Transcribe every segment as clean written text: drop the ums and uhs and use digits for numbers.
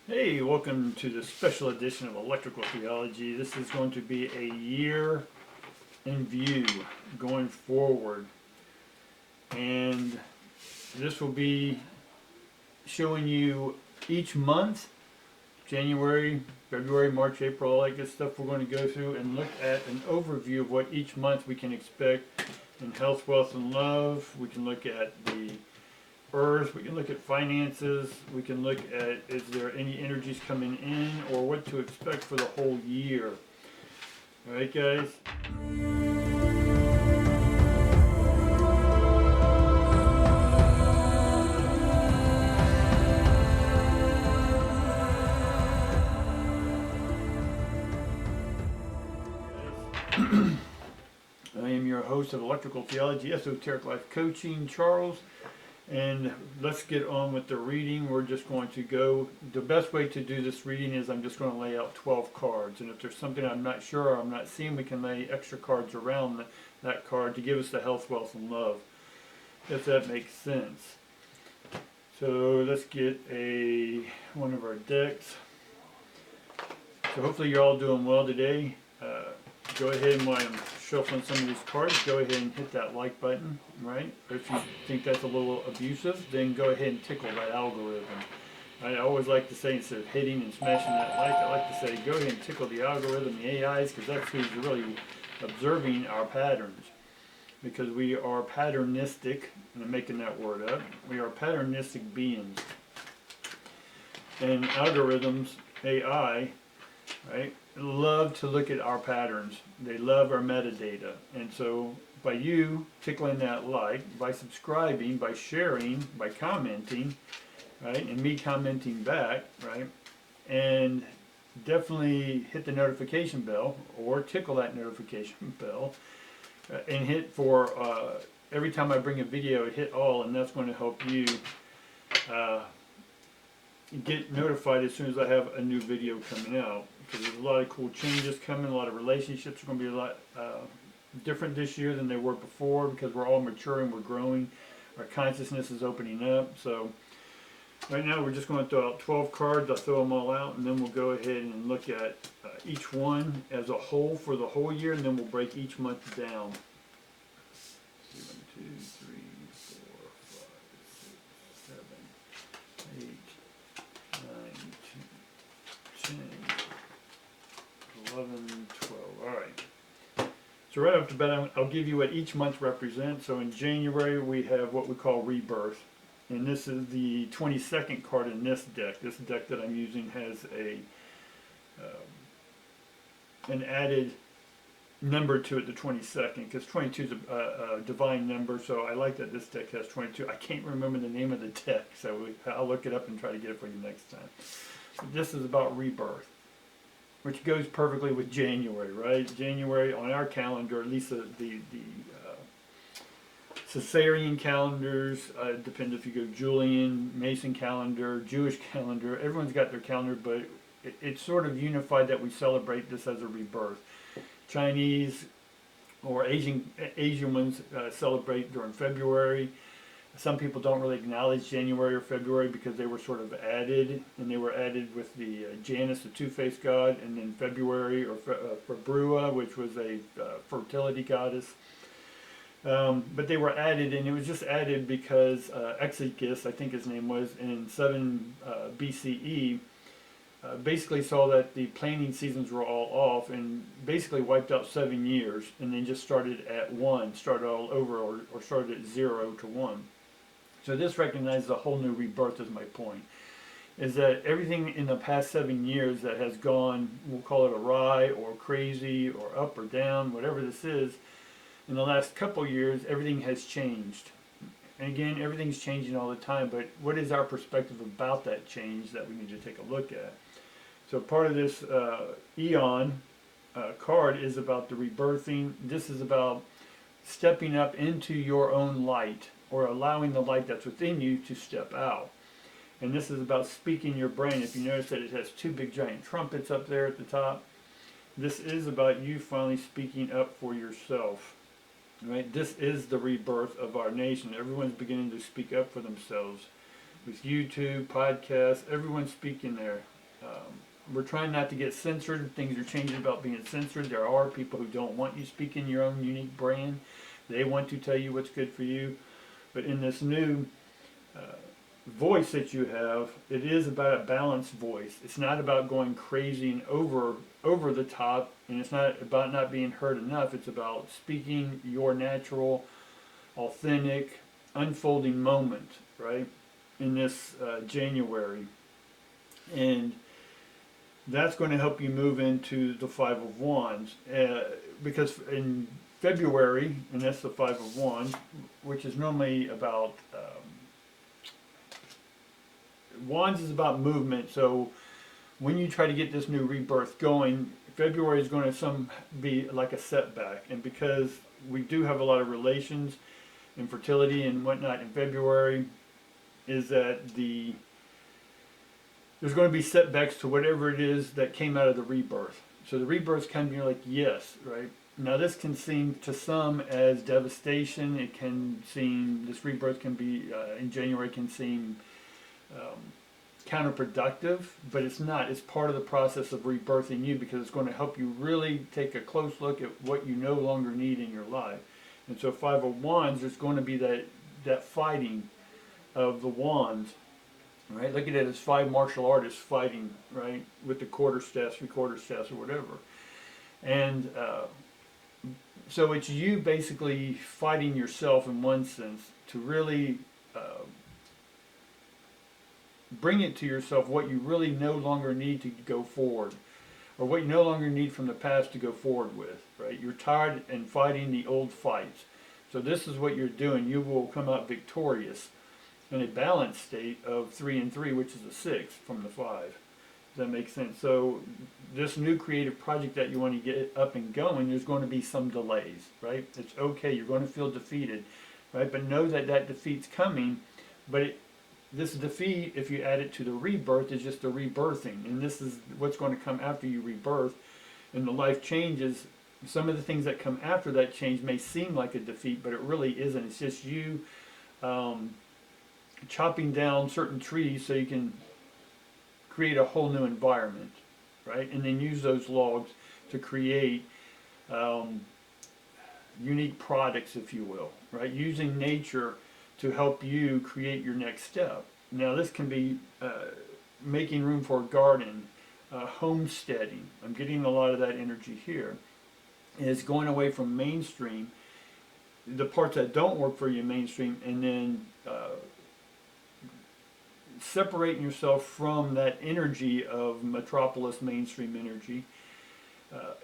Hey, welcome to the special edition of Electrical Theology. This is going to be a year in view going forward. And this will be showing you each month, January, February, March, April, all that good stuff we're going to go through and look at an overview of what each month we can expect in health, wealth, and love. We can look at the earth, we can look at finances, we can look at is there any energies coming in or what to expect for the whole year. Alright guys? I am your host of Electrical Theology, Esoteric Life Coaching, Charles. And let's get on with the reading. We're just going to go, the best way to do this reading is I'm just going to lay out 12 cards. And if there's something I'm not sure or I'm not seeing, we can lay extra cards around that card to give us the health, wealth, and love, if that makes sense. So let's get one of our decks. So hopefully you're all doing well today. Go ahead and while I'm shuffling some of these cards, go ahead and hit that like button, right? If you think that's a little abusive, then go ahead and tickle that algorithm. I always like to say, instead of hitting and smashing that like, I like to say go ahead and tickle the algorithm, the AIs, because that's who's really observing our patterns. Because we are patternistic, and I'm making that word up, we are patternistic beings. And algorithms, AI, right, love to look at our patterns. They love our metadata. And so by you tickling that like, by subscribing, by sharing, by commenting, right, and me commenting back, right, and definitely hit the notification bell or tickle that notification bell and hit for every time I bring a video, hit all, and that's going to help you get notified as soon as I have a new video coming out, because there's a lot of cool changes coming. A lot of relationships are going to be a lot different this year than they were before, because we're all maturing, we're growing, our consciousness is opening up. So right now we're just going to throw out 12 cards. I'll throw them all out, and then we'll go ahead and look at each one as a whole for the whole year, and then we'll break each month down. 1, 2, 3, 4, 5, 6, 7, 8, 9, 10, 11, 12. Alright. So right off the bat, I'll give you what each month represents. So in January, we have what we call rebirth. And this is the 22nd card in this deck. This deck that I'm using has an added number to it, the 22nd, because 22 is a divine number, so I like that this deck has 22. I can't remember the name of the deck, so I'll look it up and try to get it for you next time. But this is about rebirth, which goes perfectly with January, right? January on our calendar, at least the Caesarean calendars, depends if you go Julian, Mason calendar, Jewish calendar, everyone's got their calendar, but it's sort of unified that we celebrate this as a rebirth. Chinese or Asian ones celebrate during February. Some people don't really acknowledge January or February because they were sort of added, and they were added with the Janus, the two-faced god, and then February or Februa, which was a fertility goddess. But they were added, and it was just added because Exegus, I think his name was, in 7 BCE, basically saw that the planting seasons were all off and basically wiped out 7 years, and then just started at 1, started all over, or started at 0 to 1. So this recognizes a whole new rebirth, is my point. Is that everything in the past 7 years that has gone, we'll call it awry or crazy or up or down, whatever this is, in the last couple years, everything has changed. And again, everything's changing all the time, but what is our perspective about that change that we need to take a look at? So part of this Eon card is about the rebirthing. This is about stepping up into your own light, or allowing the light that's within you to step out. And this is about speaking your brain. If you notice that it has 2 big giant trumpets up there at the top, this is about you finally speaking up for yourself. Right? This is the rebirth of our nation. Everyone's beginning to speak up for themselves. With YouTube, podcasts, everyone's speaking there. we're trying not to get censored. Things are changing about being censored. There are people who don't want you speaking your own unique brand. They want to tell you what's good for you. But in this new voice that you have, it is about a balanced voice. It's not about going crazy and over the top, and it's not about not being heard enough. It's about speaking your natural, authentic, unfolding moment, right? In this January. And that's going to help you move into the Five of Wands. Because in February, and that's the Five of Wands, which is normally about Wands is about movement. So when you try to get this new rebirth going, February is going to be like a setback. And because we do have a lot of relations and fertility and whatnot in February, is that there's going to be setbacks to whatever it is that came out of the rebirth. So the rebirth's kind of, you're like, yes, right? Now this can seem to some as devastation. It can seem, this rebirth can be, in January, can seem counterproductive, but it's not. It's part of the process of rebirthing you, because it's going to help you really take a close look at what you no longer need in your life. And so Five of Wands, there's going to be that fighting of the wands, right? Look at it as five martial artists fighting, right, with the quarterstaffs, three-quarterstaffs, or whatever. And so it's you basically fighting yourself in one sense to really bring it to yourself what you really no longer need to go forward, or what you no longer need from the past to go forward with, right? You're tired and fighting the old fights. So this is what you're doing. You will come out victorious in a balanced state of 3 and 3, which is a 6 from the 5. Does that make sense? So this new creative project that you want to get up and going, there's going to be some delays, right? It's okay. You're going to feel defeated, right? But know that that defeat's coming. But this defeat, if you add it to the rebirth, is just a rebirthing. And this is what's going to come after you rebirth. And the life changes. Some of the things that come after that change may seem like a defeat, but it really isn't. It's just you chopping down certain trees so you can create a whole new environment, right? And then use those logs to create unique products, if you will, right? Using nature to help you create your next step. Now this can be making room for a garden, homesteading. I'm getting a lot of that energy here. And it's going away from mainstream, the parts that don't work for you mainstream, and then separating yourself from that energy of metropolis mainstream energy,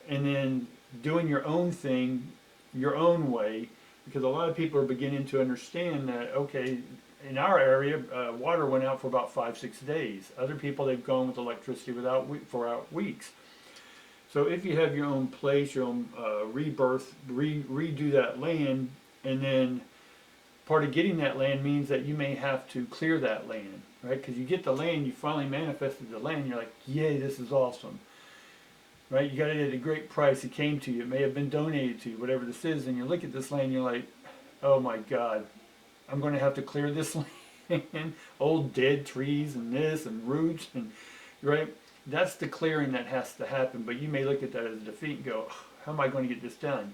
and then doing your own thing, your own way, because a lot of people are beginning to understand that, okay, in our area, water went out for about 5-6 days. Other people, they've gone with electricity for weeks. So if you have your own place, your own rebirth, redo that land, and then part of getting that land means that you may have to clear that land, right? Because you get the land, you finally manifested the land, you're like, yay, this is awesome, right? You got it at a great price, it came to you, it may have been donated to you, whatever this is, and you look at this land, you're like, oh my God, I'm going to have to clear this land, old dead trees and this and roots, and right? That's the clearing that has to happen, but you may look at that as a defeat and go, how am I going to get this done?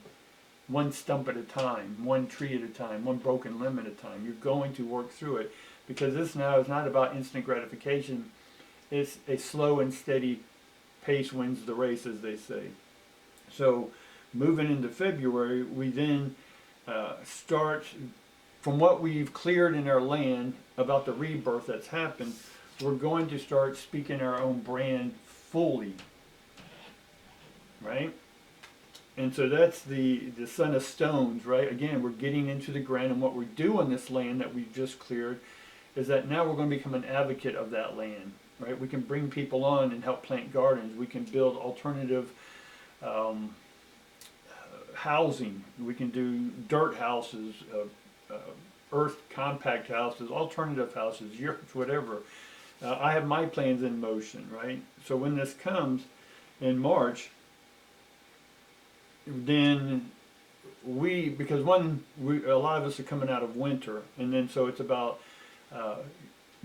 One stump at a time, one tree at a time, one broken limb at a time. You're going to work through it, because this now is not about instant gratification. It's a slow and steady pace wins the race, as they say. So moving into February, we then start from what we've cleared in our land about the rebirth that's happened. We're going to start speaking our own brand fully, right? And so that's the Son of Stones, right? Again, we're getting into the ground, and what we do on this land that we've just cleared is that now we're going to become an advocate of that land, right? We can bring people on and help plant gardens. We can build alternative housing. We can do dirt houses, earth compact houses, alternative houses, yurts, whatever. I have my plans in motion, right? So when this comes in March, then because a lot of us are coming out of winter, and then so it's about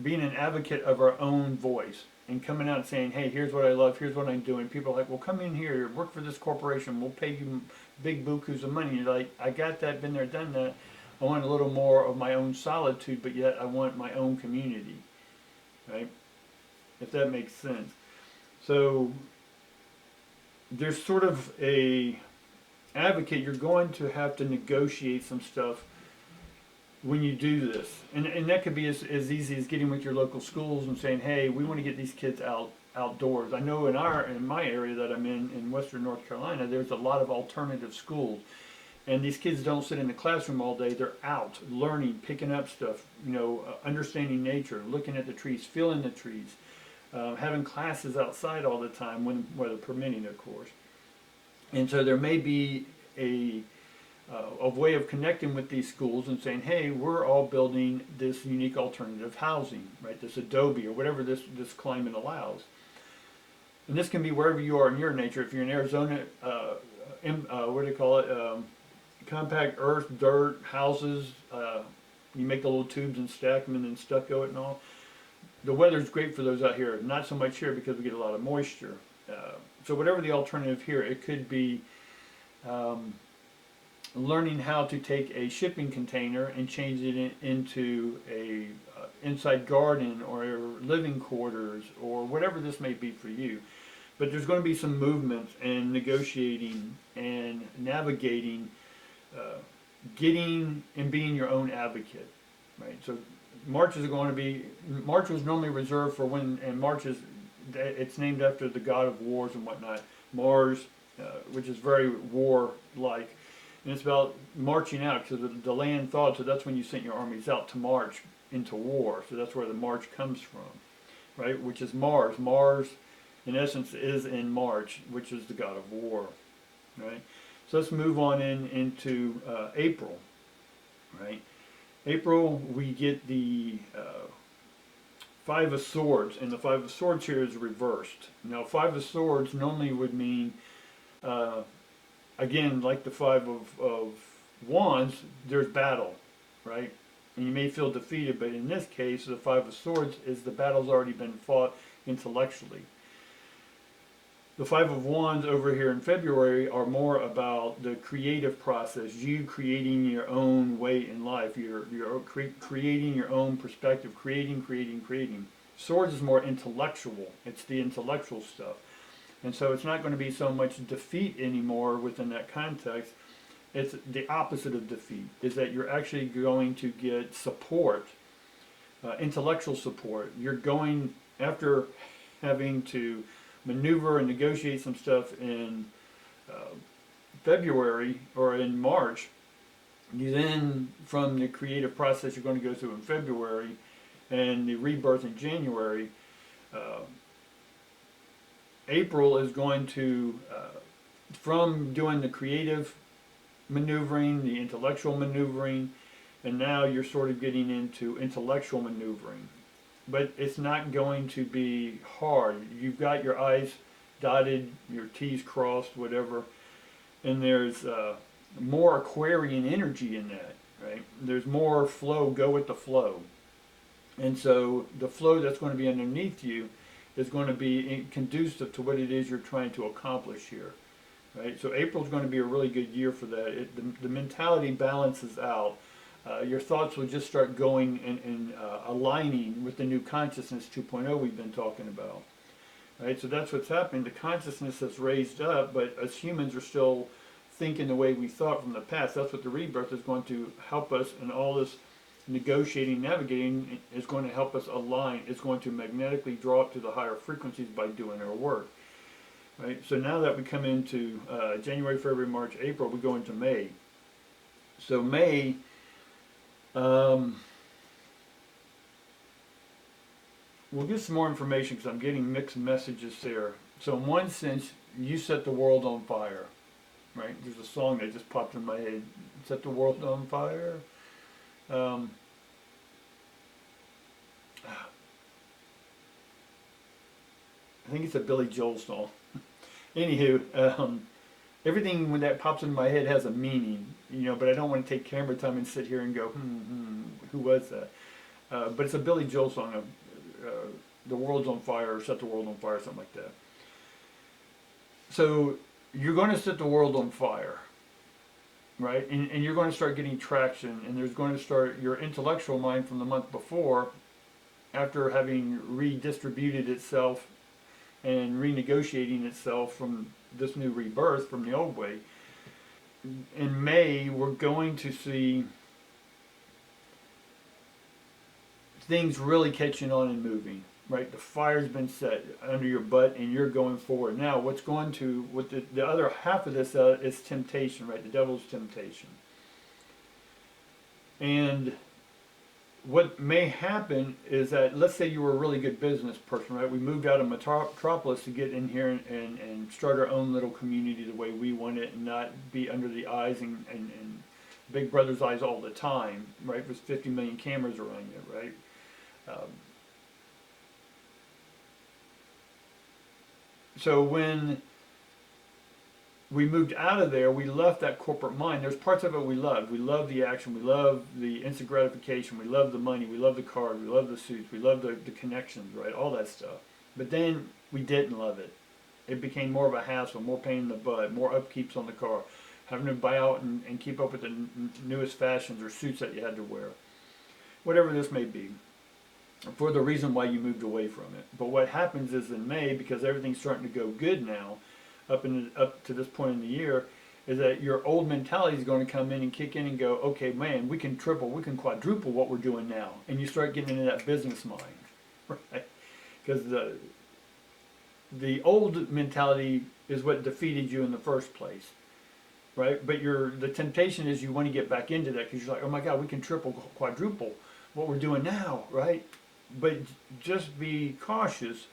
being an advocate of our own voice and coming out and saying, hey, here's what I love, here's what I'm doing. People are like, well, come in here, work for this corporation, we'll pay you big bukus of money. You're like, I got that, been there, done that. I want a little more of my own solitude, but yet I want my own community, right? If that makes sense. So there's sort of a advocate, you're going to have to negotiate some stuff when you do this. And that could be as easy as getting with your local schools and saying, hey, we want to get these kids outdoors. I know in my area that I'm in Western North Carolina, there's a lot of alternative schools. And these kids don't sit in the classroom all day. They're out learning, picking up stuff, understanding nature, looking at the trees, feeling the trees, having classes outside all the time, when weather permitting, of course. And so there may be a way of connecting with these schools and saying, hey, we're all building this unique alternative housing, right? This adobe or whatever this climate allows. And this can be wherever you are in your nature. If you're in Arizona, what do they call it? Compact earth, dirt, houses. You make the little tubes and stack them and then stucco it and all. The weather's great for those out here. Not so much here because we get a lot of moisture. So whatever the alternative here, it could be learning how to take a shipping container and change it into a inside garden or living quarters or whatever this may be for you. But there's going to be some movement and negotiating and navigating, getting and being your own advocate, right? So March was normally reserved for it's named after the god of wars and whatnot, Mars, which is very war-like. And it's about marching out because the land thawed, so that's when you sent your armies out to march into war. So that's where the march comes from, right? Which is Mars. Mars, in essence, is in March, which is the god of war, right? So let's move on into April, right? April, we get the Five of Swords, and the Five of Swords here is reversed. Now, Five of Swords normally would mean, again, like the Five of Wands, there's battle, right? And you may feel defeated, but in this case, the Five of Swords is the battle's already been fought intellectually. The Five of Wands over here in February are more about the creative process, you creating your own way in life, you're creating your own perspective, creating. Swords is more intellectual, it's the intellectual stuff. And so it's not going to be so much defeat anymore within that context. It's the opposite of defeat, is that you're actually going to get support, intellectual support. You're going, after having to maneuver and negotiate some stuff in February or in March, you then, from the creative process you're going to go through in February and the rebirth in January, April is going to, from doing the creative maneuvering, the intellectual maneuvering, and now you're sort of getting into intellectual maneuvering. But it's not going to be hard. You've got your I's dotted, your T's crossed, whatever, and there's more Aquarian energy in that, right? There's more flow, go with the flow. And so the flow that's going to be underneath you is going to be conducive to what it is you're trying to accomplish here, right? So April's going to be a really good year for that. The mentality balances out. Your thoughts will just start going and aligning with the new consciousness 2.0 we've been talking about, right? So that's what's happening. The consciousness has raised up, but as humans are still thinking the way we thought from the past. That's what the rebirth is going to help us, and all this negotiating, navigating is going to help us align. It's going to magnetically draw up to the higher frequencies by doing our work, right? So now that we come into January, February, March, April, we go into May. So May, we'll get some more information because I'm getting mixed messages there. So in one sense, you set the world on fire, right? There's a song that just popped in my head, set the world on fire. I think it's a Billy Joel song. Anywho, everything when that pops in my head has a meaning, but I don't want to take camera time and sit here and go, who was that? but it's a Billy Joel song of "The World's on Fire" or "Set the World on Fire," something like that. So you're going to set the world on fire, right? And you're going to start getting traction, and there's going to start your intellectual mind from the month before, after having redistributed itself and renegotiating itself from this new rebirth from the old way. In May, we're going to see things really catching on and moving, right? The fire's been set under your butt and you're going forward. Now, what the other half of this is temptation, right? The devil's temptation. And what may happen is that, let's say you were a really good business person, right? We moved out of Metropolis to get in here and start our own little community the way we want it and not be under the eyes and Big Brother's eyes all the time, right? With 50 million cameras around you, right? So when we moved out of there, we left that corporate mind. There's parts of it we loved. We love the action. We love the instant gratification. We love the money. We love the cars. We love the suits. We love the connections, right? All that stuff. But then we didn't love it. It became more of a hassle, more pain in the butt, more upkeeps on the car, having to buy out and keep up with the newest fashions or suits that you had to wear. Whatever this may be, for the reason why you moved away from it. But what happens is in May, because everything's starting to go good now, up to this point in the year, is that your old mentality is going to come in and kick in and go, okay, man, we can triple, we can quadruple what we're doing now, and you start getting into that business mind, right? Because the old mentality is what defeated you in the first place, right? But the temptation is you want to get back into that because you're like, oh my God, we can triple, quadruple what we're doing now, right? But just be cautious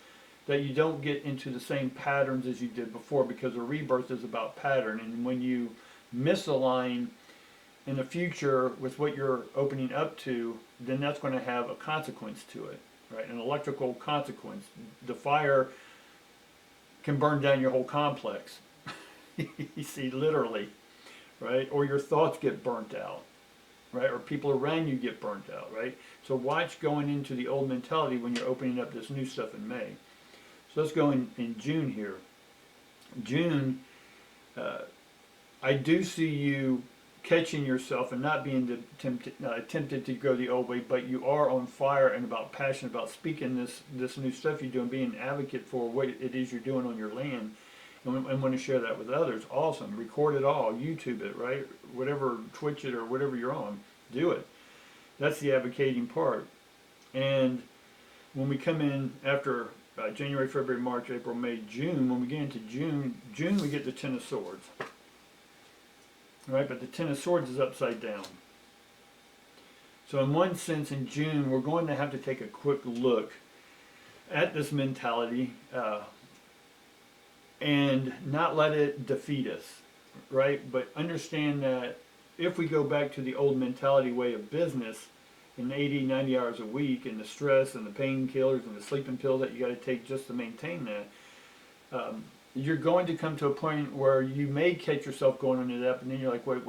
that you don't get into the same patterns as you did before, because a rebirth is about pattern, and when you misalign in the future with what you're opening up to, then that's going to have a consequence to it, right? An electrical consequence. The fire can burn down your whole complex. You see, literally, right? Or your thoughts get burnt out, right? Or people around you get burnt out, right? So watch going into the old mentality when you're opening up this new stuff in May. So let's go in June here. June, I do see you catching yourself and not being tempted to go the old way, but you are on fire and about passionate about speaking this new stuff you're doing, being an advocate for what it is you're doing on your land, and want to share that with others. Awesome. Record it all. YouTube it, right? Whatever, Twitch it or whatever you're on. Do it. That's the advocating part. And when we come in after January, February, March, April, May, June, when we get into June we get the Ten of Swords. Right? But the Ten of Swords is upside down. So in one sense, in June, we're going to have to take a quick look at this mentality and not let it defeat us, right? But understand that if we go back to the old mentality way of business, in 80, 90 hours a week, and the stress and the painkillers and the sleeping pills that you got to take just to maintain that, you're going to come to a point where you may catch yourself going into that, and then you're like, wait,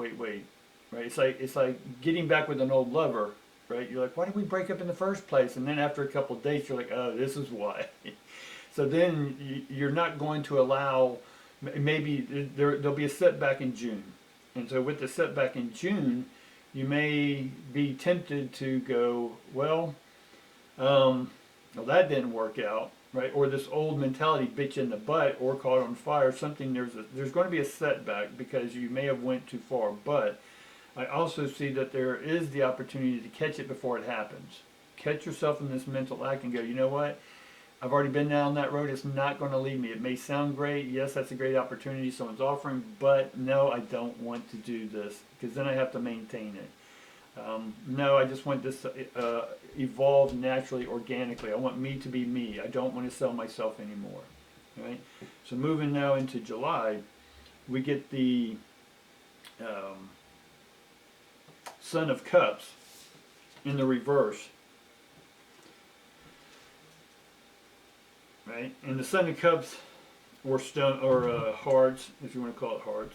right? It's like getting back with an old lover, right? You're like, why did we break up in the first place? And then after a couple of dates, you're like, oh, this is why. So then you're not going to allow, maybe there'll be a setback in June. And so with the setback in June, you may be tempted to go, well, that didn't work out, right? Or this old mentality bit you in the butt or caught on fire. Something there's going to be a setback because you may have went too far. But I also see that there is the opportunity to catch it before it happens. Catch yourself in this mental act and go, you know what? I've already been down that road. It's not going to leave me. It may sound great. Yes, that's a great opportunity someone's offering, but no, I don't want to do this because then I have to maintain it. No, I just want this to evolve naturally, organically. I want me to be me. I don't want to sell myself anymore. Right? So moving now into July, we get the Son of Cups in the reverse. Right? And the Son of Cups, or stone, or hearts, if you want to call it hearts,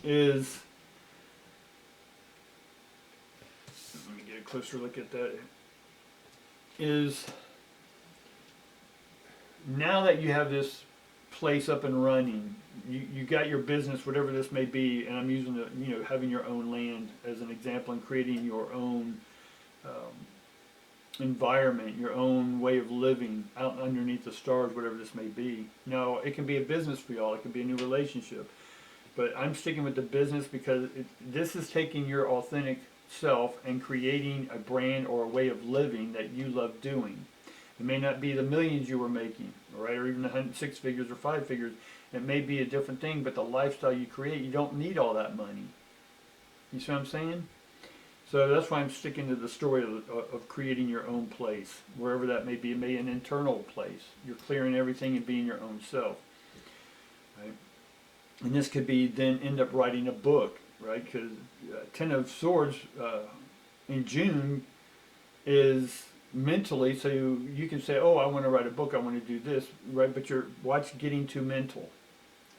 is, let me get a closer look at that, is now that you have this place up and running, you got your business, whatever this may be, and I'm using the, having your own land as an example and creating your own environment, your own way of living out underneath the stars, whatever this may be. Now, it can be a business for y'all, it can be a new relationship, but I'm sticking with the business because this is taking your authentic self and creating a brand or a way of living that you love doing. It may not be the millions you were making, right, or even the 6 figures or 5 figures. It may be a different thing, but the lifestyle you create, you don't need all that money. You see what I'm saying? So that's why I'm sticking to the story of creating your own place, wherever that may be. It may be an internal place. You're clearing everything and being your own self, right? And this could be then end up writing a book, right? Because Ten of Swords in June is mentally, so you can say, oh, I want to write a book, I want to do this, right? But watch getting too mental,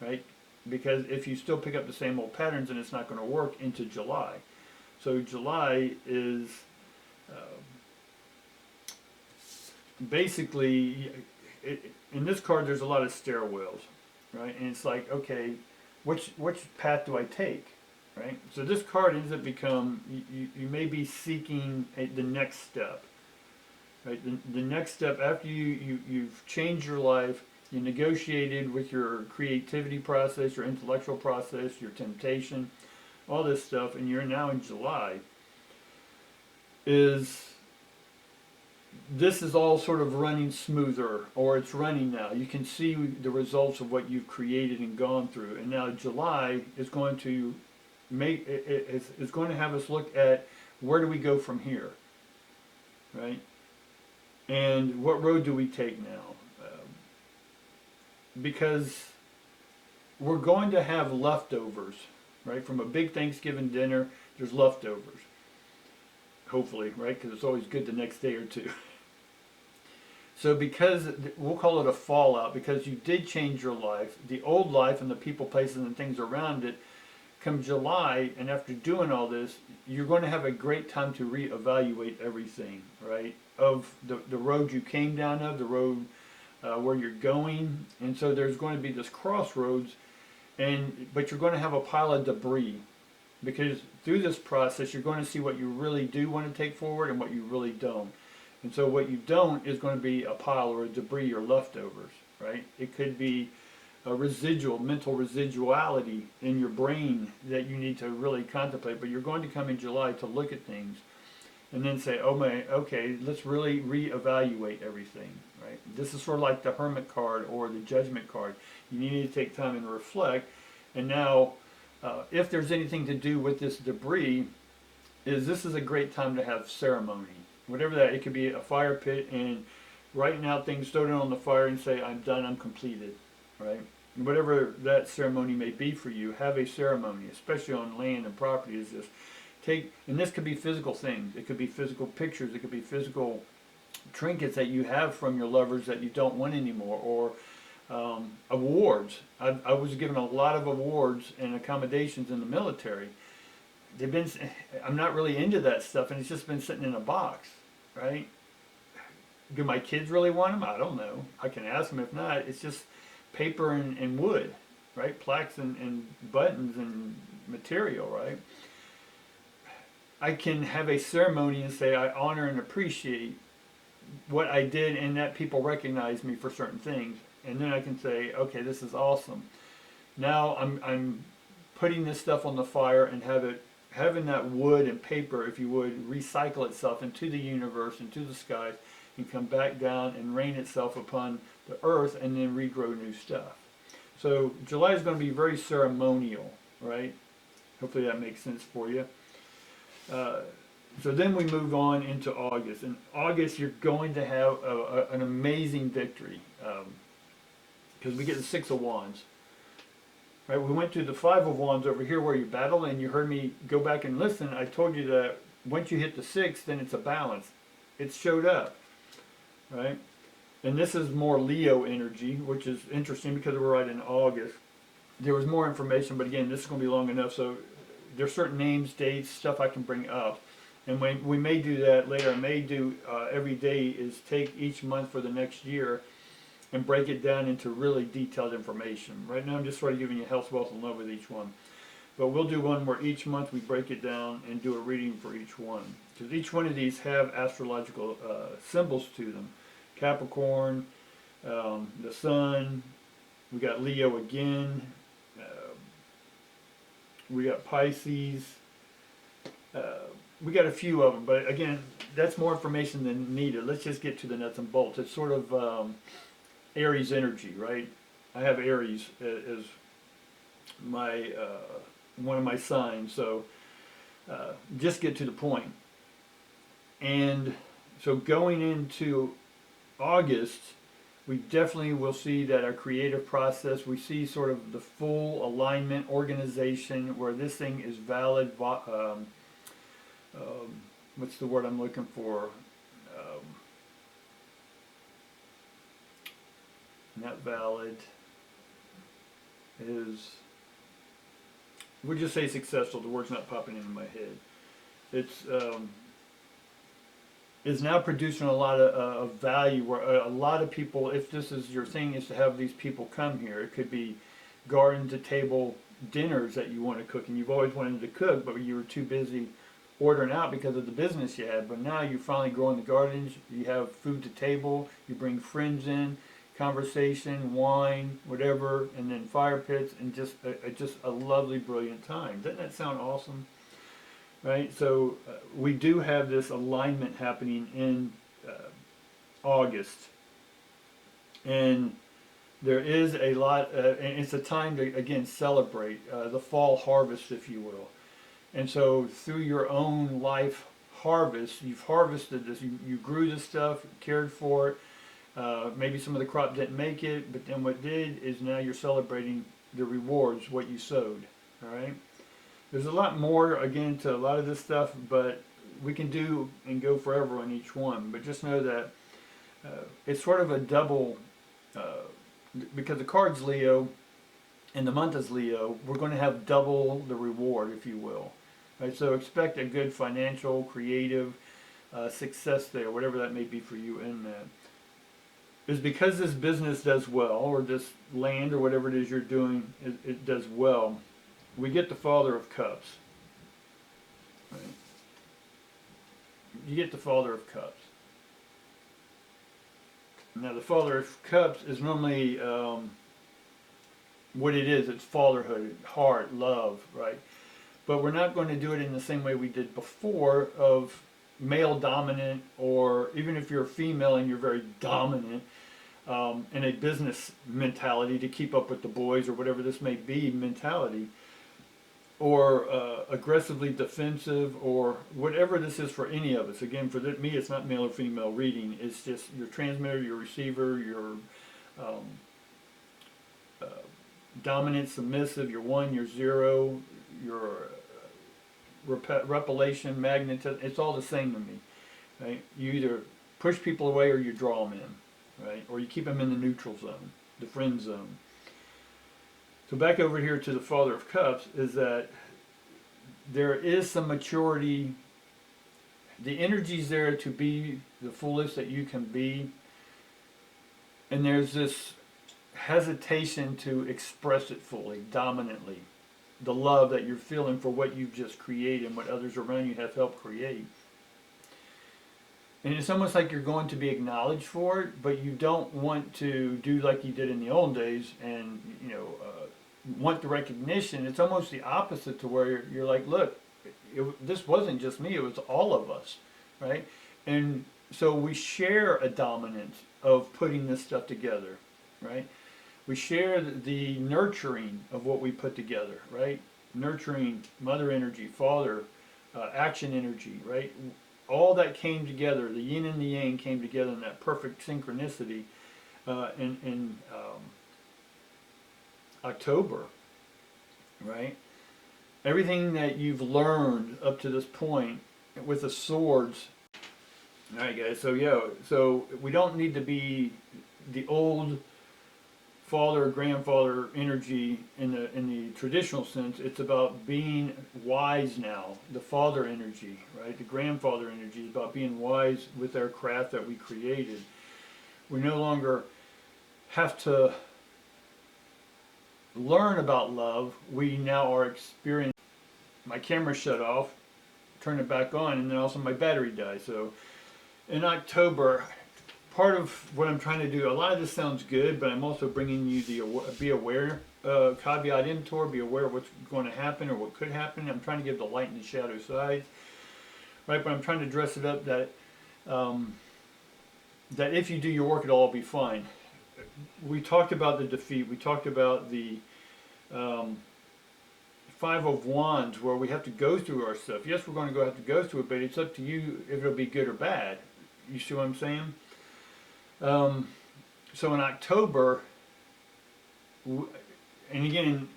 right? Because if you still pick up the same old patterns, then it's not going to work into July. So July is basically, in this card there's a lot of stairwells, right? And it's like, okay, which path do I take, right? So this card ends up you may be seeking the next step, right? The next step after you've changed your life, you negotiated with your creativity process, your intellectual process, your temptation, all this stuff, and you're now in July, this is all sort of running smoother, or it's running now. You can see the results of what you've created and gone through, and now July is going to is going to have us look at where do we go from here, right? And what road do we take now? Because we're going to have leftovers, right? From a big Thanksgiving dinner, there's leftovers. Hopefully, right? Because it's always good the next day or two. So because, we'll call it a fallout, because you did change your life, the old life and the people, places, and things around it, come July, and after doing all this, you're going to have a great time to reevaluate everything, right? Of the road you came down of, the road where you're going, and so there's going to be this crossroads, but you're going to have a pile of debris, because through this process you're going to see what you really do want to take forward and what you really don't. And so what you don't is going to be a pile or a debris or leftovers, right? It could be a mental residuality in your brain that you need to really contemplate, but you're going to come in July to look at things and then say, oh my, okay, let's really reevaluate everything, right? This is sort of like the Hermit card or the Judgment card. You need to take time and reflect. And now, if there's anything to do with this debris, this is a great time to have ceremony. Whatever that, it could be a fire pit, and right now things, throw it on the fire and say, I'm done, I'm completed, right? And whatever that ceremony may be for you, have a ceremony, especially on land and property. Is just and this could be physical things. It could be physical pictures. It could be physical trinkets that you have from your lovers that you don't want anymore, or awards. I was given a lot of awards and accommodations in the military. I'm not really into that stuff, and it's just been sitting in a box, right? Do my kids really want them? I don't know. I can ask them. If not, it's just paper and wood, right? Plaques and buttons and material, right? I can have a ceremony and say I honor and appreciate what I did, and that people recognize me for certain things. And then I can say, okay, this is awesome. Now I'm putting this stuff on the fire and having that wood and paper, if you would, recycle itself into the universe, into the skies, and come back down and rain itself upon the earth, and then regrow new stuff. So July is going to be very ceremonial, right? Hopefully that makes sense for you. So then we move on into August. In August, you're going to have an amazing victory, because we get the 6 of Wands. Right, we went through the 5 of Wands over here where you battle, and you heard me go back and listen. I told you that once you hit the 6, then it's a balance. It showed up, right? And this is more Leo energy, which is interesting because we're right in August. There was more information, but again, this is going to be long enough, so there's certain names, dates, stuff I can bring up. And we may do that later. I may do every day is take each month for the next year and break it down into really detailed information. Right now I'm just sort of giving you health, wealth, and love with each one. But we'll do one where each month we break it down and do a reading for each one. Because each one of these have astrological symbols to them. Capricorn, the Sun, we got Leo again, we got Pisces, we got a few of them, but again, that's more information than needed. Let's just get to the nuts and bolts. It's sort of Aries energy, right? I have Aries as my one of my signs, so just get to the point. And so going into August, we definitely will see that our creative process, we see sort of the full alignment, organization, where this thing is valid, what's the word I'm looking for? Not valid, is, we'll just say successful, the word's not popping into my head. It's is now producing a lot of value, where a lot of people, if this is your thing, is to have these people come here. It could be garden to table dinners that you want to cook, and you've always wanted to cook, but you were too busy ordering out because of the business you had. But now you're finally growing the gardens, you have food to table, you bring friends in, conversation, wine, whatever, and then fire pits, and just a lovely, brilliant time. Doesn't that sound awesome? Right? So we do have this alignment happening in August, and there is a lot, and it's a time to again celebrate the fall harvest, if you will. And so through your own life harvest, you've harvested this, you grew this stuff, cared for it. Maybe some of the crop didn't make it, but then what did is now you're celebrating the rewards, what you sowed. All right. There's a lot more, again, to a lot of this stuff, but we can do and go forever on each one. But just know that it's sort of a double, because the card's Leo and the month is Leo, we're going to have double the reward, if you will. Right? So expect a good financial, creative success there, whatever that may be for you in that. Is because this business does well, or this land or whatever it is you're doing, it does well, we get the Father of Cups. Right? You get the Father of Cups. Now the Father of Cups is normally what it is. It's fatherhood, heart, love, right? But we're not going to do it in the same way we did before of male dominant, or even if you're a female and you're very dominant, in a business mentality to keep up with the boys or whatever this may be mentality, or aggressively defensive, or whatever this is for any of us. Again, for me, it's not male or female reading. It's just your transmitter, your receiver, your dominant, submissive, your 1, your 0, your repellation, magnetism. It's all the same to me. Right? You either push people away or you draw them in, right? Or you keep them in the neutral zone, the friend zone. So back over here to the Father of Cups, is that there is some maturity. The energy's there to be the fullest that you can be. And there's this hesitation to express it fully, dominantly. The love that you're feeling for what you've just created and what others around you have helped create. And it's almost like you're going to be acknowledged for it, but you don't want to do like you did in the old days and, want the recognition. It's almost the opposite, to where you're like, look, this wasn't just me, it was all of us, right? And so we share a dominance of putting this stuff together, right? We share the nurturing of what we put together, right? Nurturing, mother energy, father, action energy, right? All that came together, the yin and the yang came together in that perfect synchronicity in October, right? Everything that you've learned up to this point with the swords. All right, guys, so we don't need to be the old father or grandfather energy in the traditional sense. It's about being wise now. The father energy, right? The grandfather energy is about being wise with our craft that we created. We no longer have to learn about love. We now are experiencing. My camera shut off, turn it back on, and then also my battery died. So in October, part of what I'm trying to do, a lot of this sounds good, but I'm also bringing you the be aware caveat emptor, be aware of what's going to happen or what could happen. I'm trying to give the light and the shadow sides, right? But I'm trying to dress it up that that if you do your work, it'll all be fine. We talked about the defeat. We talked about the Five of Wands, where we have to go through our stuff. Yes, we're going to have to go through it, but it's up to you if it'll be good or bad. You see what I'm saying? So in October, and again,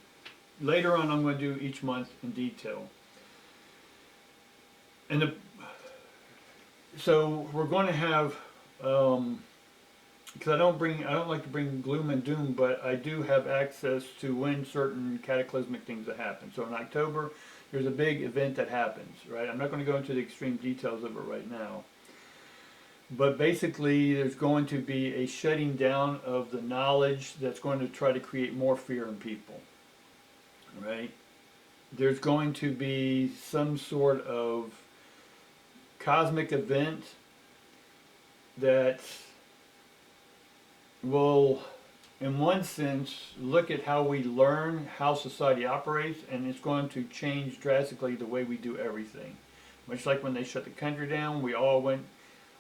later on I'm going to do each month in detail. And so we're going to have, because I don't like to bring gloom and doom, but I do have access to when certain cataclysmic things that happen. So in October, there's a big event that happens, right? I'm not going to go into the extreme details of it right now. But basically, there's going to be a shutting down of the knowledge that's going to try to create more fear in people, right? There's going to be some sort of cosmic event that will, in one sense, look at how we learn how society operates, and it's going to change drastically the way we do everything. Much like when they shut the country down, we all went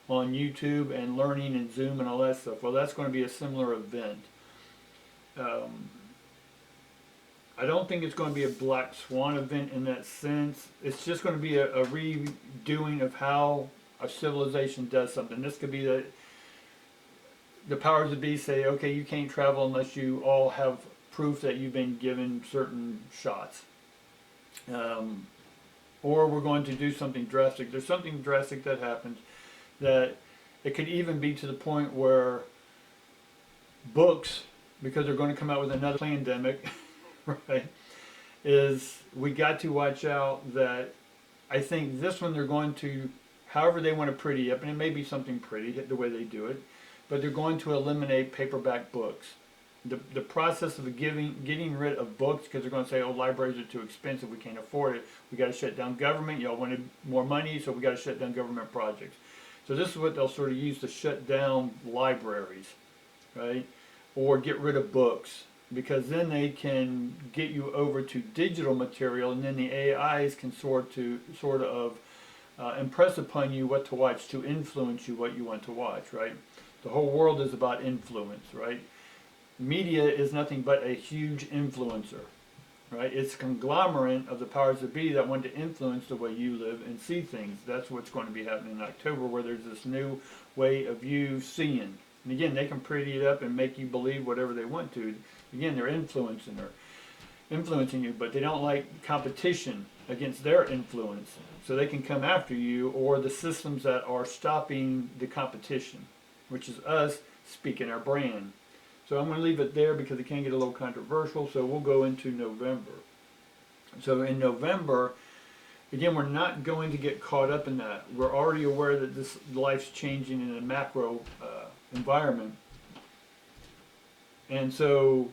on YouTube and learning and Zoom and all that stuff. Well, that's going to be a similar event. I don't think it's going to be a black swan event in that sense. It's just going to be a redoing of how a civilization does something. This could be the powers that be say, okay, you can't travel unless you all have proof that you've been given certain shots. Or we're going to do something drastic. There's something drastic that happens that it could even be to the point where books, because they're going to come out with another pandemic, right, is we got to watch out that I think this one they're going to, however they want to pretty up, and it may be something pretty the way they do it, but they're going to eliminate paperback books. The process of getting rid of books, because they're going to say, oh, libraries are too expensive, we can't afford it, we got to shut down government, y'all wanted more money, so we got to shut down government projects. So this is what they'll sort of use to shut down libraries, right? Or get rid of books, because then they can get you over to digital material, and then the AIs can sort of impress upon you what to watch to influence you what you want to watch, right? The whole world is about influence, right? Media is nothing but a huge influencer, right? It's a conglomerate of the powers that be that want to influence the way you live and see things. That's what's going to be happening in October, where there's this new way of you seeing. And again, they can pretty it up and make you believe whatever they want to. Again, they're influencing you, but they don't like competition against their influence. So they can come after you, or the systems that are stopping the competition, which is us speaking our brand. So I'm going to leave it there because it can get a little controversial, so we'll go into November. So in November, again, we're not going to get caught up in that. We're already aware that this life's changing in a macro environment. And so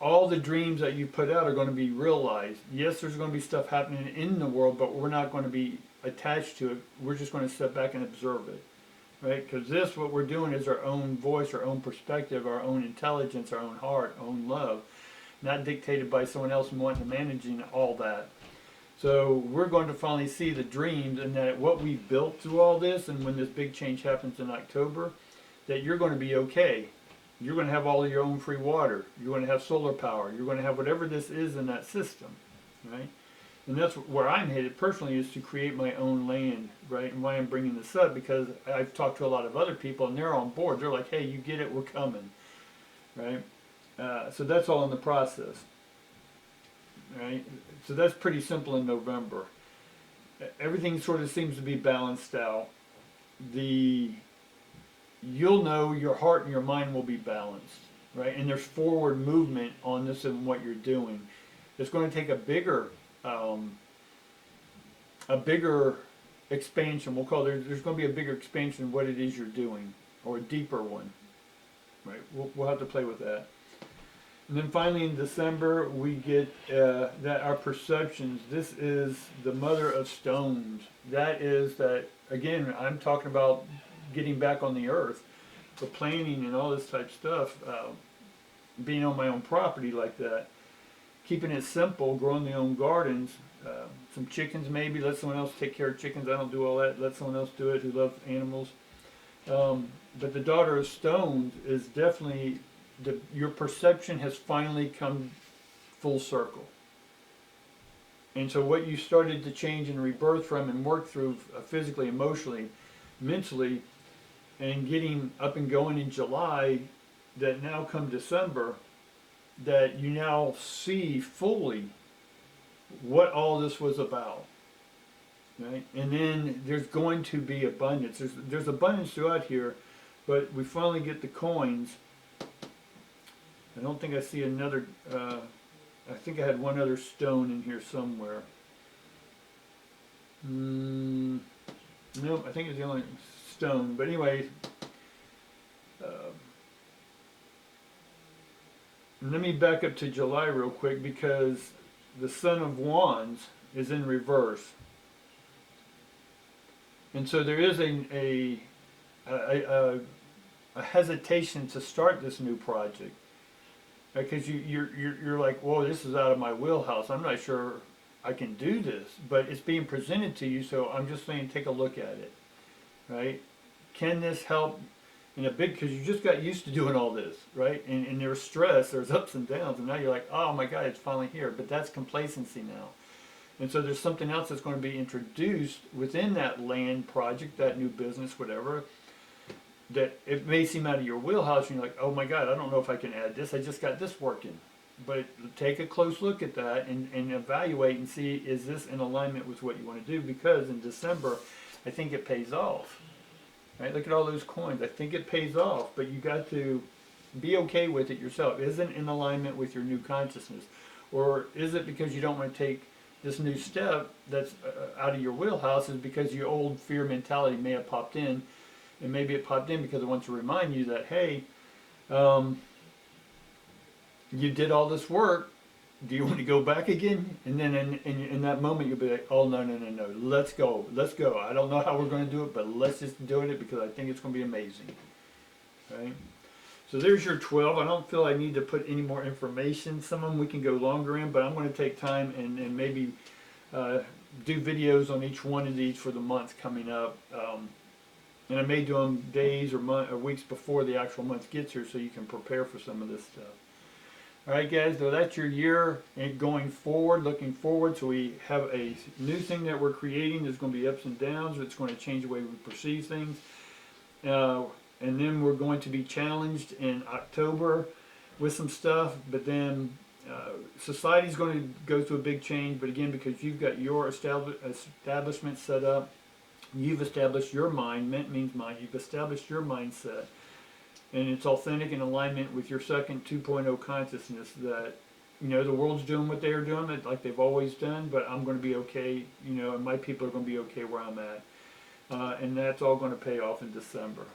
all the dreams that you put out are going to be realized. Yes, there's going to be stuff happening in the world, but we're not going to be attached to it. We're just going to step back and observe it. Right? Because what we're doing is our own voice, our own perspective, our own intelligence, our own heart, our own love, not dictated by someone else wanting to managing all that. So we're going to finally see the dreams, and that what we built through all this, and when this big change happens in October, that you're going to be okay. You're going to have all of your own free water. You're going to have solar power. You're going to have whatever this is in that system, right? And that's where I'm headed personally, is to create my own land, right? And why I'm bringing this up, because I've talked to a lot of other people and they're on board. They're like, hey, you get it, we're coming, right? So that's all in the process, right? So that's pretty simple in November. Everything sort of seems to be balanced out. You'll know your heart and your mind will be balanced, right? And there's forward movement on this and what you're doing. It's going to take a bigger expansion. We'll call it, there's going to be a bigger expansion of what it is you're doing, or a deeper one, right? We'll have to play with that. And then finally in December, we get that our perceptions, this is the mother of stones. That is that, again, I'm talking about getting back on the earth, the planning and all this type of stuff, being on my own property like that, keeping it simple, growing the own gardens, some chickens maybe, let someone else take care of chickens. I don't do all that, let someone else do it who loves animals. But the daughter of stones is definitely, your perception has finally come full circle. And so what you started to change and rebirth from and work through physically, emotionally, mentally, and getting up and going in July, that now come December, that you now see fully what all this was about. Right? And then there's going to be abundance. There's abundance throughout here, but we finally get the coins. I don't think I see another, I think I had one other stone in here somewhere. Nope, I think it's the only stone. But anyway, let me back up to July real quick, because the Son of Wands is in reverse. And so there is a hesitation to start this new project. Because you're like, whoa, this is out of my wheelhouse. I'm not sure I can do this, but it's being presented to you, so I'm just saying take a look at it, right? Can this help in a big, because you just got used to doing all this, right? And there's stress, there's ups and downs, and now you're like, oh my God, it's finally here. But that's complacency now. And so there's something else that's going to be introduced within that land project, that new business, whatever, that it may seem out of your wheelhouse, and you're like, oh my God, I don't know if I can add this, I just got this working. But take a close look at that and evaluate and see, is this in alignment with what you want to do? Because in December, I think it pays off. Right? Look at all those coins. I think it pays off, but you got to be okay with it yourself. Is it in alignment with your new consciousness? Or is it because you don't want to take this new step that's out of your wheelhouse, is because your old fear mentality may have popped in, and maybe it popped in because it wants to remind you that, hey, you did all this work, do you want to go back again? And then in that moment you'll be like, oh no, let's go. I don't know how we're going to do it, but let's just do it, because I think it's going to be amazing. Right? So there's your 12. I don't feel I need to put any more information. Some of them we can go longer in, but I'm going to take time and maybe do videos on each one of these for the months coming up. And I may do them days or weeks before the actual month gets here, so you can prepare for some of this stuff. All right, guys, so that's your year and going forward, looking forward. So we have a new thing that we're creating. There's going to be ups and downs. It's going to change the way we perceive things. And then we're going to be challenged in October with some stuff. But then society's going to go through a big change. But again, because you've got your establishment set up, you've established your mind. Ment means mind. You've established your mindset. And it's authentic in alignment with your second 2.0 consciousness, that, you know, the world's doing what they're doing, like they've always done, but I'm going to be okay, you know, and my people are going to be okay where I'm at. And that's all going to pay off in December.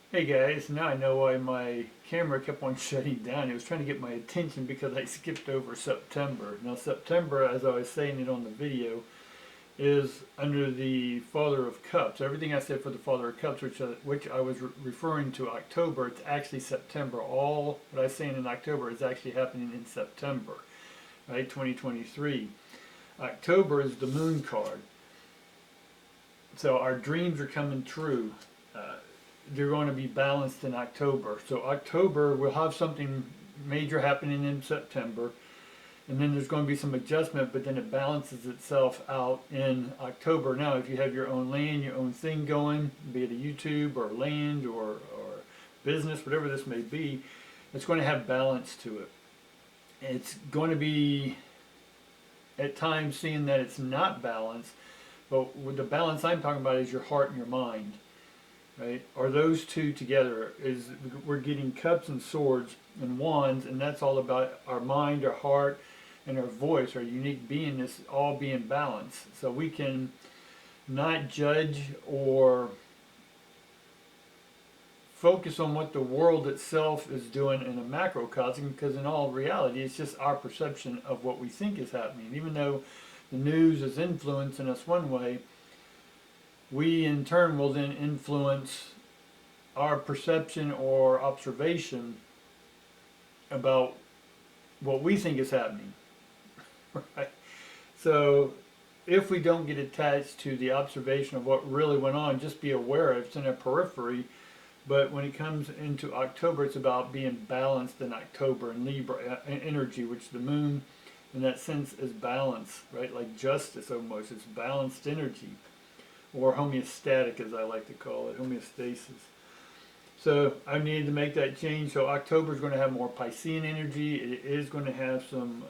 Hey guys, now I know why my camera kept on shutting down. It was trying to get my attention because I skipped over September. Now September, as I was saying it on the video, is under the Father of Cups. Everything I said for the Father of Cups, which I was referring to October, it's actually September. All what I was saying in October is actually happening in September, right? 2023. October is the moon card. So our dreams are coming true. They're going to be balanced in October. So October, we'll have something major happening in September. And then there's going to be some adjustment, but then it balances itself out in October. Now, if you have your own land, your own thing going, be it a YouTube or land or business, whatever this may be, it's going to have balance to it. It's going to be, at times, seeing that it's not balanced, but with the balance I'm talking about is your heart and your mind. right? Are those two together? Is we're getting cups and swords and wands, and that's all about our mind, our heart, and our voice, our unique beingness, all being balanced. So we can not judge or focus on what the world itself is doing in a macrocosm, because in all reality, it's just our perception of what we think is happening. Even though the news is influencing us one way, we in turn will then influence our perception or observation about what we think is happening. Right? So if we don't get attached to the observation of what really went on, just be aware it's in a periphery. But when it comes into October, it's about being balanced in October and Libra energy, which the moon in that sense is balance, right? Like justice almost. It's balanced energy, or homeostatic as I like to call it, homeostasis. So I needed to make that change. So October is going to have more Piscean energy. It is going to have some,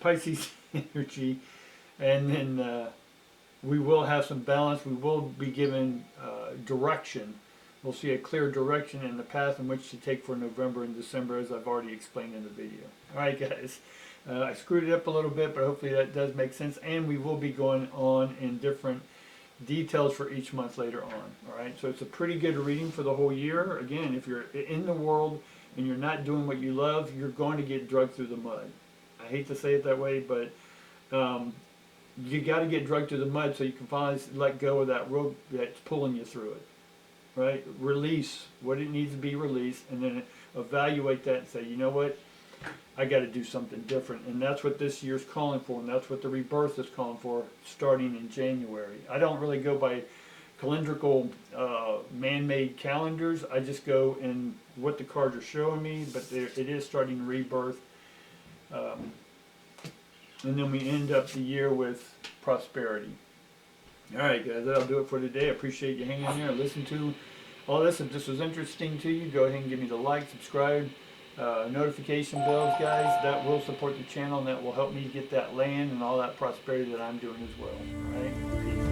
Pisces energy. And then we will have some balance. We will be given direction. We'll see a clear direction in the path in which to take for November and December, as I've already explained in the video. All right, guys. I screwed it up a little bit, but hopefully that does make sense. And we will be going on in different details for each month later on. All right, so it's a pretty good reading for the whole year. Again, if you're in the world and you're not doing what you love, you're going to get dragged through the mud. I hate to say it that way, but you got to get dragged through the mud so you can finally let go of that rope that's pulling you through it. Right? Release what it needs to be released, and then evaluate that and say, you know what? I got to do something different. And that's what this year's calling for, and that's what the rebirth is calling for, starting in January. I don't really go by calendrical man-made calendars. I just go in what the cards are showing me, but it is starting rebirth. And then we end up the year with prosperity. All right, guys, that'll do it for today. I appreciate you hanging in there and listening to all this. If this was interesting to you, go ahead and give me the like, subscribe, notification bells, guys. That will support the channel, and that will help me get that land and all that prosperity that I'm doing as well. All right, peace.